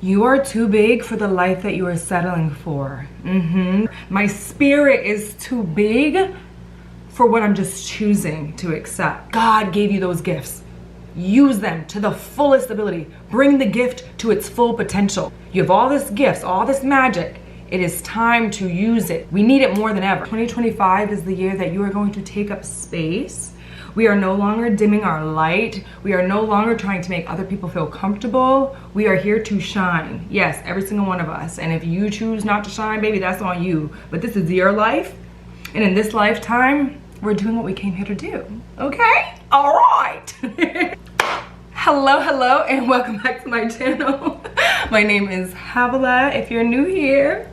You are too big for the life that you are settling for. My spirit is too big for what I'm just choosing to accept. God gave you those gifts. Use them to the fullest ability. Bring the gift to its full potential. You have all this gifts, all this magic. It is time to use it. We need it more than ever. 2025 is the year that you are going to take up space. We are no longer dimming our light. We are no longer trying to make other people feel comfortable. We are here to shine. Yes, every single one of us. And if you choose not to shine, baby, that's on you. But this is your life. And in this lifetime, we're doing what we came here to do. Okay? All right. Hello, and welcome back to my channel. My name is Havilah. If you're new here,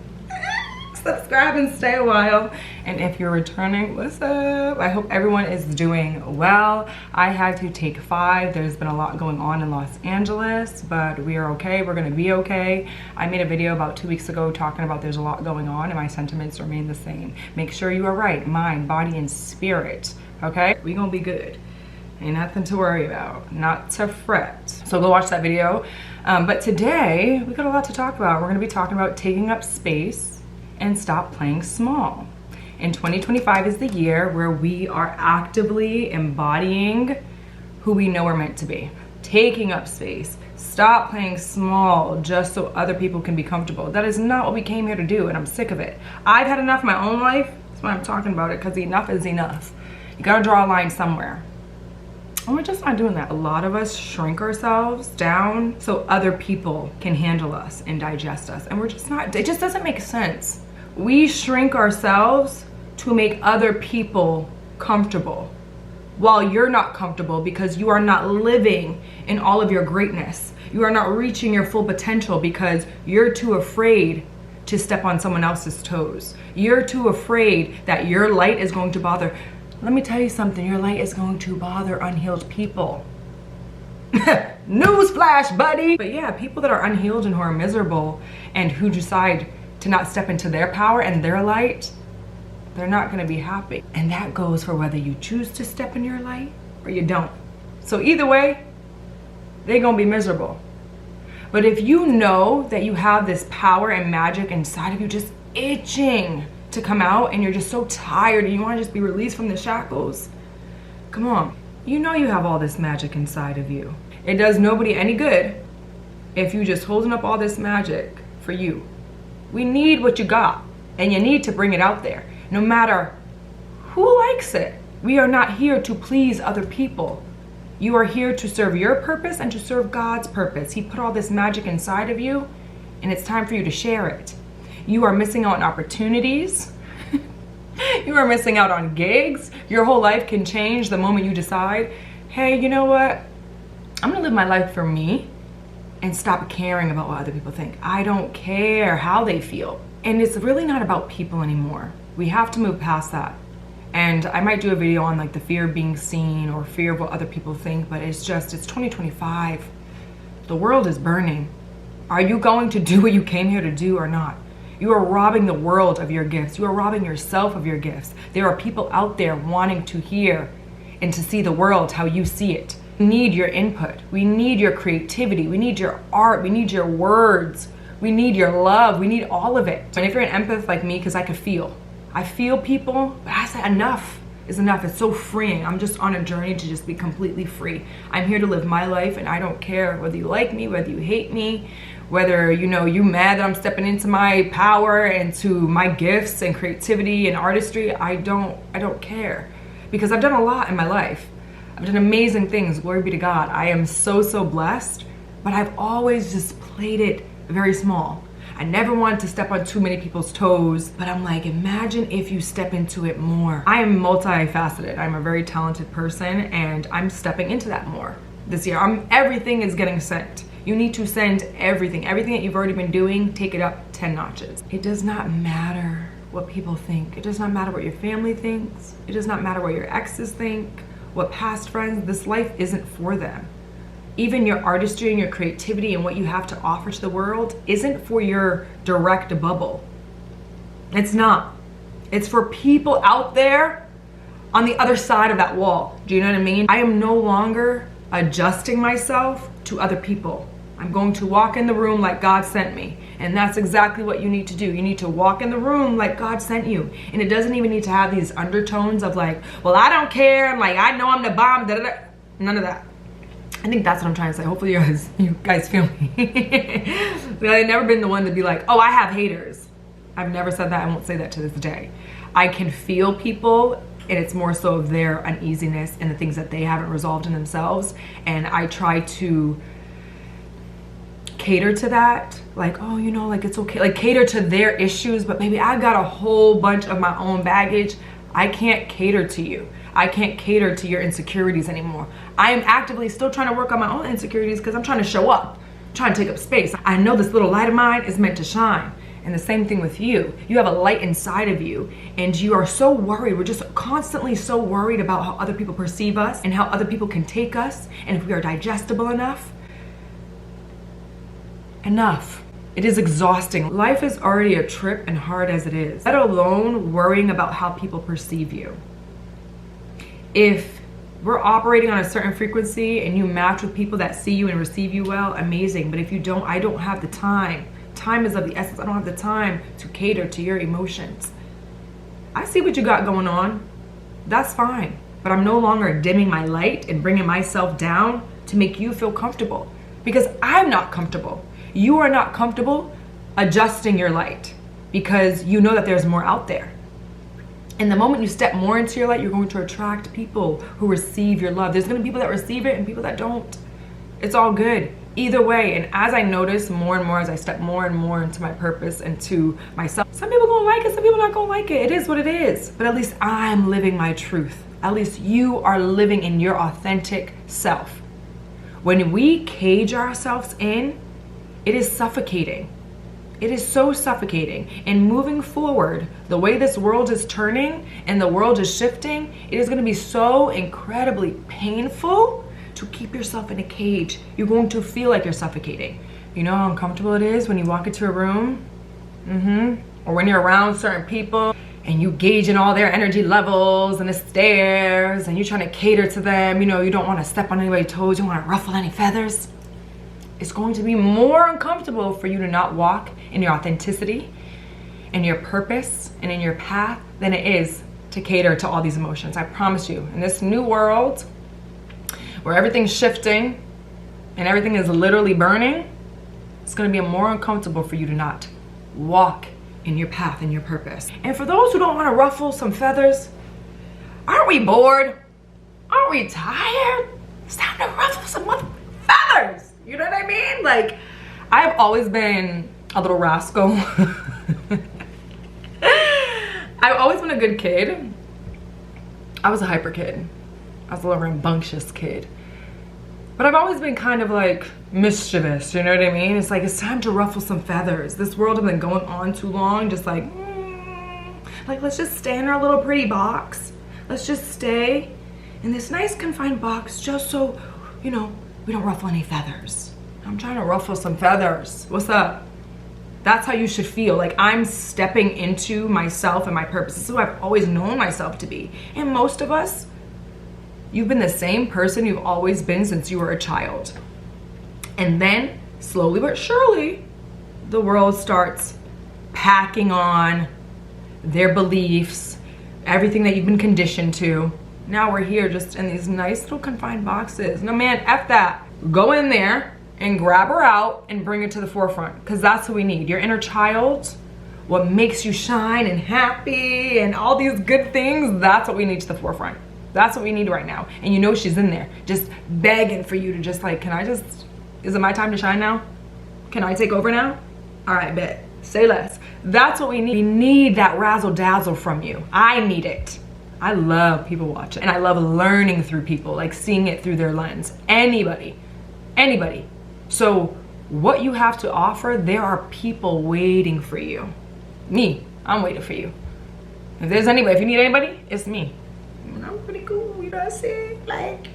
subscribe and stay a while. And if you're returning, what's up? I hope everyone is doing well. I had to take 5. There's been a lot going on in Los Angeles, but we are okay. We're gonna be okay. I made a video about 2 weeks ago talking about there's a lot going on and my sentiments remain the same. Make sure you are right, mind, body, and spirit, okay? We gonna be good. Ain't nothing to worry about, not to fret. So go watch that video. But today, we got a lot to talk about. We're gonna be talking about taking up space and stop playing small. And 2025 is the year where we are actively embodying who we know we're meant to be. Taking up space, stop playing small just so other people can be comfortable. That is not what we came here to do, and I'm sick of it. I've had enough in my own life. That's why I'm talking about it, because enough is enough. You gotta draw a line somewhere. And we're just not doing that. A lot of us shrink ourselves down so other people can handle us and digest us. And we're just not, it just doesn't make sense. We shrink ourselves to make other people comfortable while you're not comfortable because you are not living in all of your greatness. You are not reaching your full potential because you're too afraid to step on someone else's toes. You're too afraid that your light is going to bother. Let me tell you something, your light is going to bother unhealed people. Newsflash, buddy! But yeah, people that are unhealed and who are miserable and who decide to not step into their power and their light, they're not gonna be happy. And that goes for whether you choose to step in your light or you don't. So either way, they're gonna be miserable. But if you know that you have this power and magic inside of you just itching to come out and you're just so tired and you wanna just be released from the shackles, come on. You know you have all this magic inside of you. It does nobody any good if you just holding up all this magic for you. We need what you got, and you need to bring it out there, no matter who likes it. We are not here to please other people. You are here to serve your purpose and to serve God's purpose. He put all this magic inside of you, and it's time for you to share it. You are missing out on opportunities. You are missing out on gigs. Your whole life can change the moment you decide, hey, you know what? I'm gonna live my life for me and stop caring about what other people think. I don't care how they feel. And it's really not about people anymore. We have to move past that. And I might do a video on like the fear of being seen or fear of what other people think, but it's 2025. The world is burning. Are you going to do what you came here to do or not? You are robbing the world of your gifts. You are robbing yourself of your gifts. There are people out there wanting to hear and to see the world how you see it. We need your input. We need your creativity. We need your art. We need your words. We need your love. We need all of it. And if you're an empath like me, because I feel people, but I said enough is enough. It's so freeing. I'm just on a journey to just be completely free. I'm here to live my life, and I don't care whether you like me, whether you hate me, whether you mad that I'm stepping into my power and to my gifts and creativity and artistry. I don't care, because I've done a lot in my life. I've done amazing things, glory be to God. I am so blessed, but I've always just played it very small. I never wanted to step on too many people's toes, but I'm like, imagine if you step into it more. I am multifaceted. I'm a very talented person, and I'm stepping into that more this year. Everything is getting sent. You need to send everything. Everything that you've already been doing, take it up 10 notches. It does not matter what people think. It does not matter what your family thinks. It does not matter what your exes think, what past friends. This life isn't for them. Even your artistry and your creativity and what you have to offer to the world isn't for your direct bubble. It's not. It's for people out there on the other side of that wall. Do you know what I mean? I am no longer adjusting myself to other people. I'm going to walk in the room like God sent me. And that's exactly what you need to do. You need to walk in the room like God sent you. And it doesn't even need to have these undertones of like, well, I don't care. Like, I know I'm the bomb. Da, da, da. None of that. I think that's what I'm trying to say. Hopefully you guys feel me. I've never been the one to be like, oh, I have haters. I've never said that. I won't say that to this day. I can feel people, and it's more so of their uneasiness and the things that they haven't resolved in themselves. And I try to cater to that, like, oh, you know, like, it's okay, like, cater to their issues. But maybe I got a whole bunch of my own baggage. I can't cater to you. I can't cater to your insecurities anymore. I am actively still trying to work on my own insecurities because I'm trying to show up, trying to take up space. I know this little light of mine is meant to shine. And the same thing with you. You have a light inside of you, and you are so worried. We're just constantly so worried about how other people perceive us and how other people can take us, and if we are digestible enough. Enough. It is exhausting. Life is already a trip and hard as it is, let alone worrying about how people perceive you. If we're operating on a certain frequency and you match with people that see you and receive you well, amazing. But if you don't, I don't have the time. Time is of the essence. I don't have the time to cater to your emotions. I see what you got going on. That's fine. But I'm no longer dimming my light and bringing myself down to make you feel comfortable, because I'm not comfortable. You are not comfortable adjusting your light because you know that there's more out there. And the moment you step more into your light, you're going to attract people who receive your love. There's going to be people that receive it and people that don't. It's all good. Either way. And as I notice more and more, as I step more and more into my purpose and to myself, some people gonna like it, some people not gonna like it. It is what it is. But at least I'm living my truth. At least you are living in your authentic self. When we cage ourselves in, it is suffocating. It is so suffocating. And moving forward, the way this world is turning and the world is shifting, it is going to be so incredibly painful to keep yourself in a cage. You're going to feel like you're suffocating. You know how uncomfortable it is when you walk into a room? Or when you're around certain people and you gauge in all their energy levels and the stares and you're trying to cater to them. You know, you don't want to step on anybody's toes. You don't want to ruffle any feathers. It's going to be more uncomfortable for you to not walk in your authenticity and your purpose and in your path than it is to cater to all these emotions. I promise you, in this new world where everything's shifting and everything is literally burning, it's going to be more uncomfortable for you to not walk in your path and your purpose. And for those who don't want to ruffle some feathers, aren't we bored? Aren't we tired? It's time to ruffle some feathers. You know what I mean? Like, I've always been a little rascal. I've always been a good kid. I was a hyper kid. I was a little rambunctious kid. But I've always been kind of like mischievous, you know what I mean? It's like, it's time to ruffle some feathers. This world has been going on too long, just like let's just stay in our little pretty box. Let's just stay in this nice confined box just so, you know, we don't ruffle any feathers. I'm trying to ruffle some feathers. What's up? That's how you should feel. Like, I'm stepping into myself and my purpose. This is who I've always known myself to be. And most of us, you've been the same person you've always been since you were a child. And then, slowly but surely, the world starts packing on their beliefs, everything that you've been conditioned to. Now we're here just in these nice little confined boxes. No, man, F that. Go in there and grab her out and bring her to the forefront, because that's what we need. Your inner child, what makes you shine and happy and all these good things, that's what we need to the forefront. That's what we need right now. And you know she's in there just begging for you to just like, is it my time to shine now? Can I take over now? All right, bet. Say less. That's what we need. We need that razzle dazzle from you. I need it. I love people watching, and I love learning through people, like seeing it through their lens. Anybody. So what you have to offer, there are people waiting for you. Me, I'm waiting for you. If there's anybody, if you need anybody, it's me. I'm pretty cool, you know what I'm saying? Like,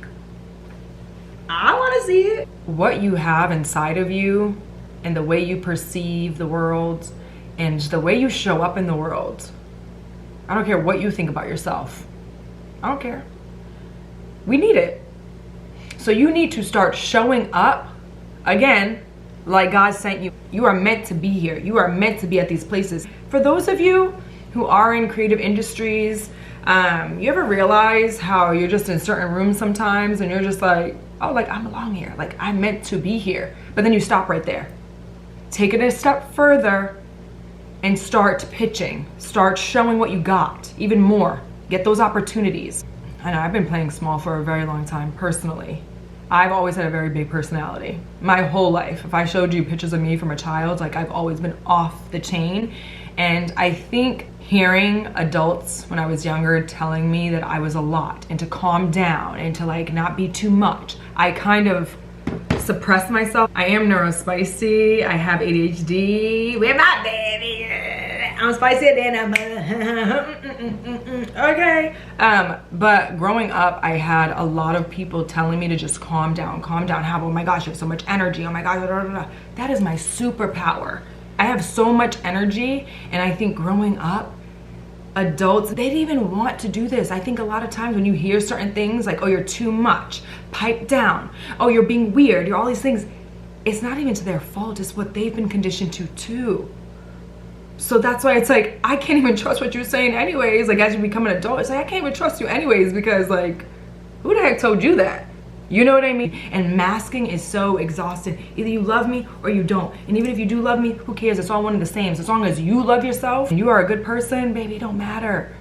I want to see it. What you have inside of you and the way you perceive the world and the way you show up in the world. I don't care what you think about yourself. I don't care. We need it. So you need to start showing up again like God sent you. You are meant to be here. You are meant to be at these places. For those of you who are in creative industries, you ever realize how you're just in certain rooms sometimes and you're just like, oh, like I belong here. Like I'm meant to be here. But then you stop right there. Take it a step further and start pitching. Start showing what you got even more. Get those opportunities. I know I've been playing small for a very long time personally. I've always had a very big personality my whole life. If I showed you pictures of me from a child, like I've always been off the chain. And I think hearing adults when I was younger telling me that I was a lot and to calm down and to like not be too much, I kind of suppressed myself. I am neurospicy. I have ADHD. We're not baby. I'm spicy than I'm okay. But growing up, I had a lot of people telling me to just calm down, have, oh my gosh, you have so much energy, oh my gosh, blah, blah, blah. That is my superpower. I have so much energy, and I think growing up, adults, they didn't even want to do this. I think a lot of times when you hear certain things like, oh, you're too much, pipe down, oh, you're being weird, you're all these things, it's not even to their fault, it's what they've been conditioned to too. So that's why it's like, I can't even trust what you're saying anyways. Like as you become an adult, it's like, I can't even trust you anyways because like, who the heck told you that? You know what I mean? And masking is so exhausting. Either you love me or you don't. And even if you do love me, who cares? It's all one and the same. So as long as you love yourself and you are a good person, baby, it don't matter.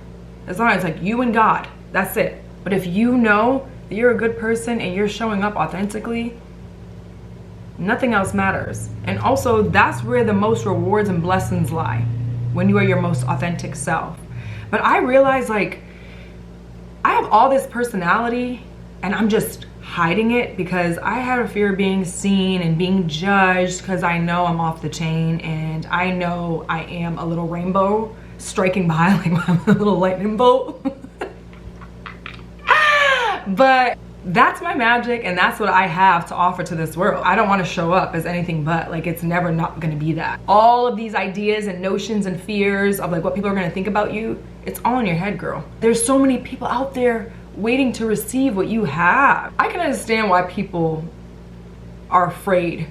As long as it's like you and God, that's it. But if you know that you're a good person and you're showing up authentically, nothing else matters. And also that's where the most rewards and blessings lie, when you are your most authentic self. But I realize like, I have all this personality and I'm just hiding it because I have a fear of being seen and being judged because I know I'm off the chain and I know I am a little rainbow striking by like I'm a little lightning bolt. But that's my magic and that's what I have to offer to this world. I don't want to show up as anything but, like it's never not going to be that. All of these ideas and notions and fears of like what people are going to think about you, it's all in your head, girl. There's so many people out there waiting to receive what you have. I can understand why people are afraid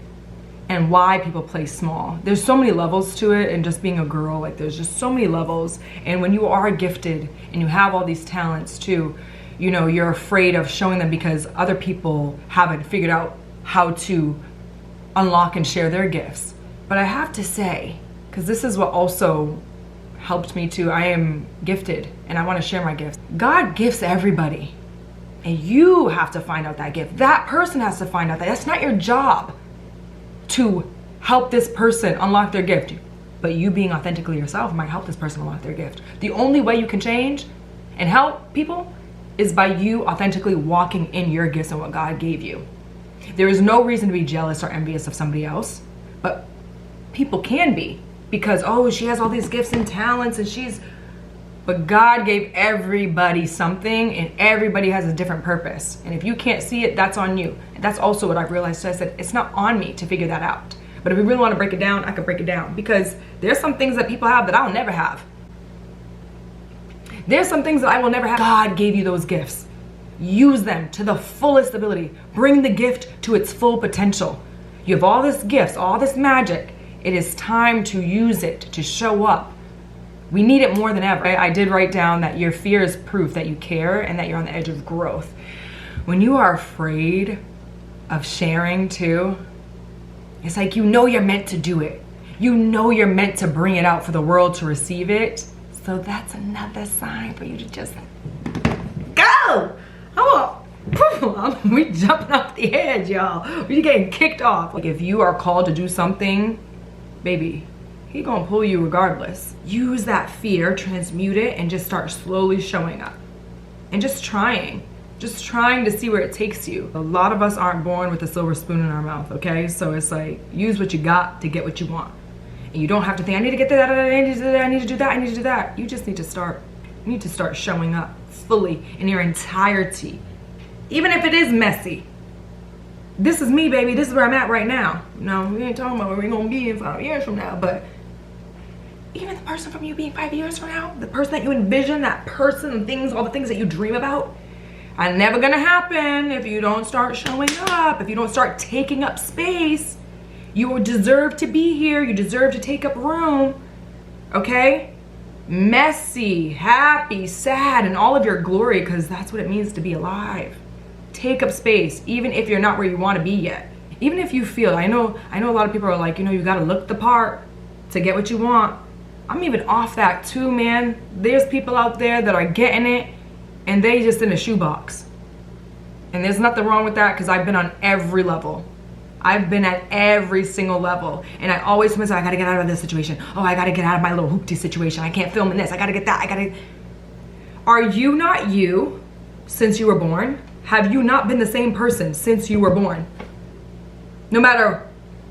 and why people play small. There's so many levels to it, and just being a girl, like there's just so many levels. And when you are gifted and you have all these talents too, you know, you're afraid of showing them because other people haven't figured out how to unlock and share their gifts. But I have to say, because this is what also helped me too, I am gifted and I want to share my gifts. God gifts everybody and you have to find out that gift. That person has to find out that. That's not your job to help this person unlock their gift. But you being authentically yourself might help this person unlock their gift. The only way you can change and help people is by you authentically walking in your gifts and what God gave you. There is no reason to be jealous or envious of somebody else, but people can be because, oh, she has all these gifts and talents and but God gave everybody something and everybody has a different purpose. And if you can't see it, that's on you. And that's also what I've realized. So I said, it's not on me to figure that out. But if we really want to break it down, I could break it down because there's some things that people have that I'll never have. There's some things that I will never have. God gave you those gifts. Use them to the fullest ability. Bring the gift to its full potential. You have all this gifts, all this magic. It is time to use it, to show up. We need it more than ever. I did write down that your fear is proof that you care and that you're on the edge of growth. When you are afraid of sharing too, it's like you know you're meant to do it. You know you're meant to bring it out for the world to receive it. So that's another sign for you to just go. We jumping off the edge, y'all. We getting kicked off. Like if you are called to do something, baby, he gonna pull you regardless. Use that fear, transmute it, and just start slowly showing up. And just trying to see where it takes you. A lot of us aren't born with a silver spoon in our mouth, okay? So it's like, use what you got to get what you want. And you don't have to think, I need to get that, I need to do that, I need to do that, I need to do that. You just need to start. You need to start showing up fully in your entirety. Even if it is messy. This is me, baby. This is where I'm at right now. No, we ain't talking about where we're gonna be in 5 years from now, but even the person from you being 5 years from now, the person that you envision, that person, things, all the things that you dream about, are never gonna happen if you don't start showing up, if you don't start taking up space You deserve to be here. You deserve to take up room. Okay? Messy, happy, sad, and all of your glory, because that's what it means to be alive. Take up space, even if you're not where you want to be yet. Even if you feel, I know a lot of people are like, you got to look the part to get what you want. I'm even off that too, man. There's people out there that are getting it and they just in a shoebox. And there's nothing wrong with that, because I've been on every level. I've been at every single level. And I always tell myself, I gotta get out of this situation. Oh, I gotta get out of my little hoopty situation. I can't film in this. I gotta get that. Are you not you since you were born? Have you not been the same person since you were born? No matter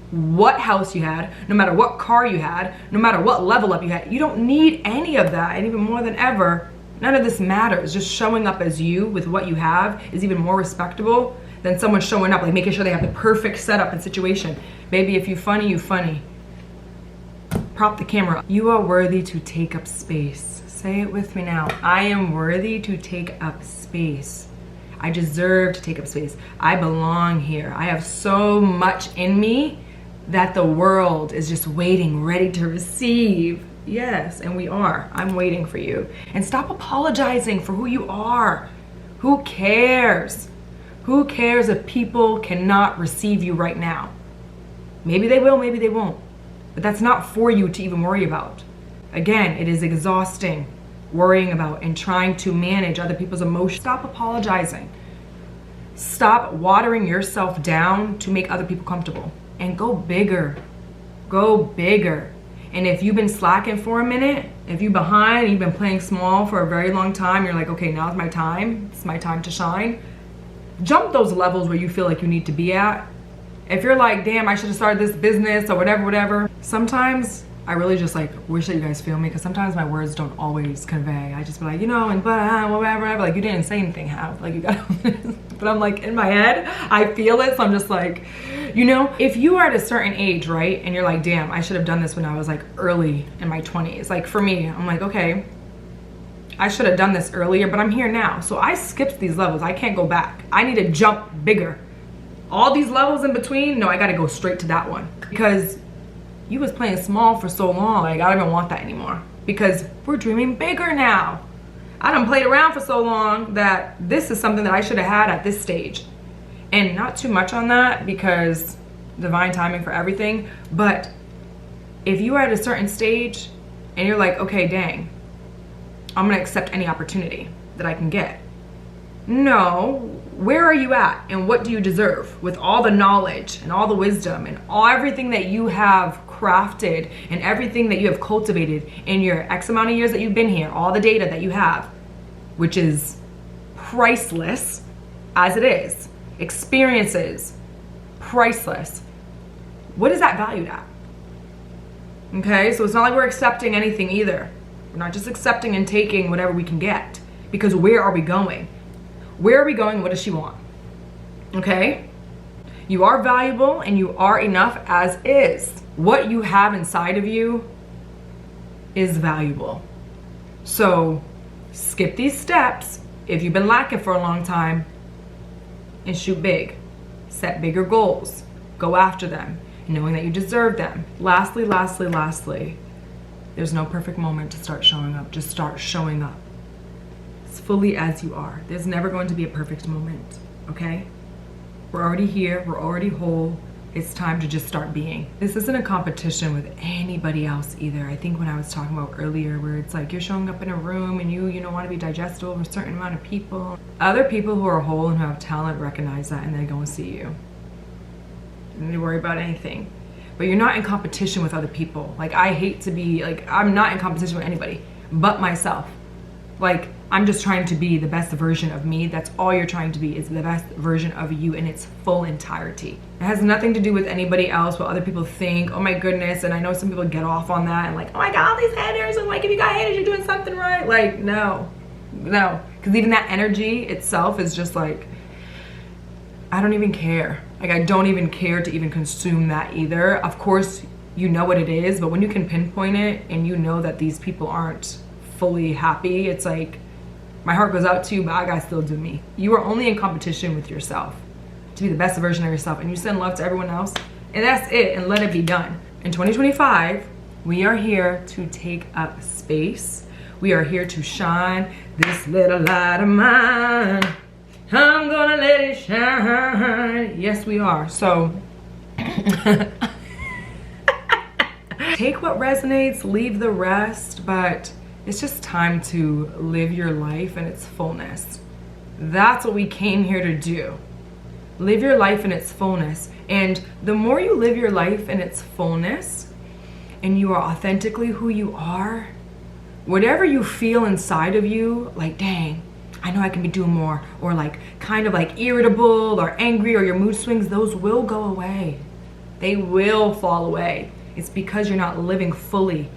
what house you had, no matter what car you had, no matter what level up you had, you don't need any of that. And even more than ever, none of this matters. Just showing up as you with what you have is even more respectable than someone showing up, like making sure they have the perfect setup and situation. Baby, if you funny, you funny. Prop the camera up. You are worthy to take up space. Say it with me now. I am worthy to take up space. I deserve to take up space. I belong here. I have so much in me that the world is just waiting, ready to receive. Yes, and we are. I'm waiting for you. And stop apologizing for who you are. Who cares? Who cares if people cannot receive you right now? Maybe they will, maybe they won't. But that's not for you to even worry about. Again, it is exhausting worrying about and trying to manage other people's emotions. Stop apologizing. Stop watering yourself down to make other people comfortable. And go bigger. Go bigger. And if you've been slacking for a minute, if you're behind, you've been playing small for a very long time, you're like, okay, now's my time. It's my time to shine. Jump those levels where you feel like you need to be at. If you're like, damn, I should have started this business or whatever. Sometimes I really just like wish that you guys feel me, because sometimes my words don't always convey. I just be like, and but whatever. Like, you didn't say anything, how? Like, you got but I'm like, in my head, I feel it. So I'm just like, if you are at a certain age, right? And you're like, damn, I should have done this when I was like early in my 20s. Like for me, I'm like, okay, I should have done this earlier, but I'm here now. So I skipped these levels. I can't go back. I need to jump bigger. All these levels in between, no, I got to go straight to that one, because you was playing small for so long. Like, I don't even want that anymore, because we're dreaming bigger now. I done played around for so long that this is something that I should have had at this stage. And not too much on that, because divine timing for everything. But if you are at a certain stage and you're like, okay, dang, I'm gonna accept any opportunity that I can get. No, where are you at and what do you deserve with all the knowledge and all the wisdom and everything that you have crafted and everything that you have cultivated in your X amount of years that you've been here, all the data that you have, which is priceless as it is, experiences, priceless. What is that valued at? Okay, so it's not like we're accepting anything either. We're not just accepting and taking whatever we can get, because where are we going? Where are we going? What does she want? Okay? You are valuable and you are enough as is. What you have inside of you is valuable. So skip these steps if you've been lacking for a long time and shoot big. Set bigger goals. Go after them, knowing that you deserve them. Lastly, there's no perfect moment to start showing up. Just start showing up. Fully as you are. There's never going to be a perfect moment, okay? We're already here, we're already whole. It's time to just start being. This isn't a competition with anybody else either. I think when I was talking about earlier, where it's like you're showing up in a room and you want to be digestible with a certain amount of people. Other people who are whole and who have talent recognize that and they go and see you. You don't need to worry about anything. But you're not in competition with other people. Like, I hate to be, like, I'm not in competition with anybody but myself. Like, I'm just trying to be the best version of me. That's all you're trying to be, is the best version of you in its full entirety. It has nothing to do with anybody else, what other people think. Oh my goodness. And I know some people get off on that and like, oh my God, all these haters. And like, if you got haters, you're doing something right. Like, no. Because even that energy itself is just like, I don't even care. Like, I don't even care to even consume that either. Of course, you know what it is, but when you can pinpoint it and you know that these people aren't fully happy, it's like, my heart goes out to you, but I gotta still do me. You are only in competition with yourself to be the best version of yourself, and you send love to everyone else. And that's it, and let it be done. In 2025, we are here to take up space. We are here to shine this little light of mine. I'm gonna let it shine. Yes, we are. So take what resonates, leave the rest, but it's just time to live your life in its fullness. That's what we came here to do. Live your life in its fullness. And the more you live your life in its fullness and you are authentically who you are, whatever you feel inside of you, like, dang, I know I can be doing more, or like kind of like irritable or angry, or your mood swings, those will go away. They will fall away. It's because you're not living fully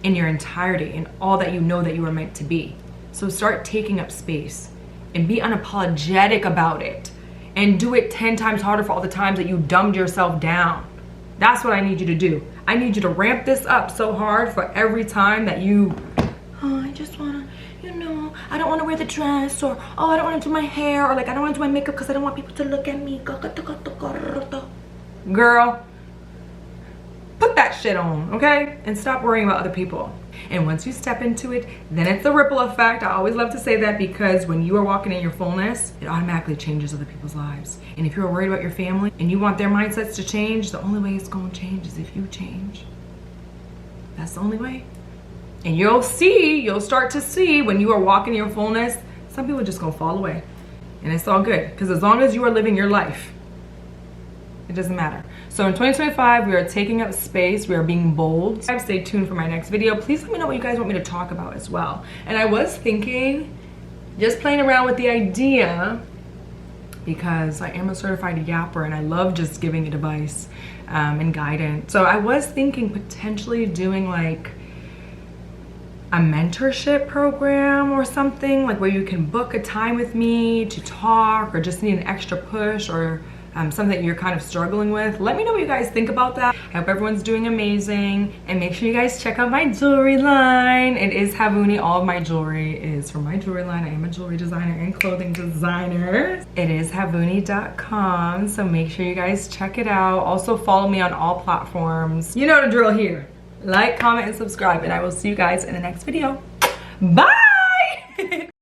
in your entirety and all that you know that you are meant to be. So start taking up space and be unapologetic about it, and do it 10 times harder for all the times that you dumbed yourself down. That's what I need you to do. I need you to ramp this up so hard for every time that you, oh, I just wanna, you know, I don't wanna wear the dress, or oh, I don't wanna do my hair, or like I don't wanna do my makeup because I don't want people to look at me. Girl, put that shit on, okay? And stop worrying about other people. And once you step into it, then it's a ripple effect. I always love to say that, because when you are walking in your fullness, it automatically changes other people's lives. And if you're worried about your family and you want their mindsets to change, the only way it's gonna change is if you change. That's the only way. And you'll start to see when you are walking in your fullness, some people are just gonna fall away. And it's all good, because as long as you are living your life, it doesn't matter. So in 2025, we are taking up space. We are being bold. Stay tuned for my next video. Please let me know what you guys want me to talk about as well. And I was thinking, just playing around with the idea, because I am a certified yapper and I love just giving advice and guidance. So I was thinking potentially doing like a mentorship program or something, like where you can book a time with me to talk, or just need an extra push, or something that you're kind of struggling with. Let me know what you guys think about that. I hope everyone's doing amazing, and make sure you guys check out my jewelry line. It is Havuni. All of my jewelry is from my jewelry line. I am a jewelry designer and clothing designer. It is havuni.com, so make sure you guys check it out. Also follow me on all platforms. You know the drill here. Like, comment, and subscribe, and I will see you guys in the next video. Bye!